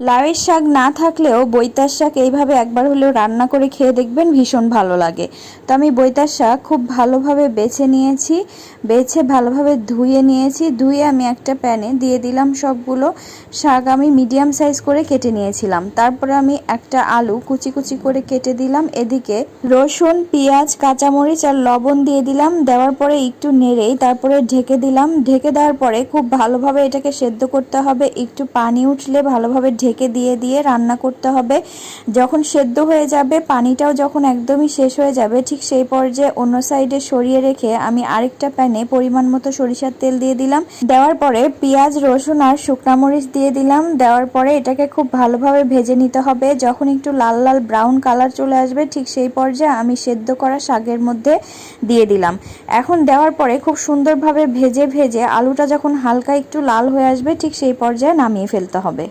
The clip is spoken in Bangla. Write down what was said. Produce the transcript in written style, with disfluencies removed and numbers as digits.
লাউয়ের শাক না থাকলেও বৈতার শাক এইভাবে একবার হলেও রান্না করে খেয়ে দেখবেন, ভীষণ ভালো লাগে। তো আমি বৈতার শাক খুব ভালোভাবে বেছে নিয়েছি, বেছে ভালোভাবে ধুয়ে নিয়েছি। ধুয়ে আমি একটা প্যানে দিয়ে দিলাম সবগুলো শাক। আমি মিডিয়াম সাইজ করে কেটে নিয়েছিলাম। তারপরে আমি একটা আলু কুচি কুচি করে কেটে দিলাম। এদিকে রসুন, পেঁয়াজ, কাঁচামরিচ আর লবণ দিয়ে দিলাম। দেওয়ার পরে একটু নেড়েই তারপরে ঢেকে দিলাম। ঢেকে দেওয়ার পরে খুব ভালোভাবে এটাকে সেদ্ধ করতে হবে। একটু পানি উঠলে ভালোভাবে ঢেকে দিয়ে দিয়ে রান্না করতে হবে। যখন সেদ্ধ হয়ে যাবে, পানিটাও যখন একদমই শেষ হয়ে যাবে, ঠিক সেই পর্যায়ে অন্য সাইডে সরিয়ে রেখে আমি আরেকটা প্যানে পরিমাণ মতো সরিষার তেল দিয়ে দিলাম। দেওয়ার পরে পেঁয়াজ, রসুন আর শুকনা মরিচ দিয়ে দিলাম। দেওয়ার পরে এটাকে খুব ভালোভাবে ভেজে নিতে হবে। যখন একটু লাল লাল ব্রাউন কালার চলে আসবে, ঠিক সেই পর্যায়ে আমি সেদ্ধ করা শাকের মধ্যে দিয়ে দিলাম। এখন দেওয়ার পরে খুব সুন্দরভাবে ভেজে ভেজে আলুটা যখন হালকা একটু লাল হয়ে আসবে, ঠিক সেই পর্যায়ে নামিয়ে ফেলতে হবে।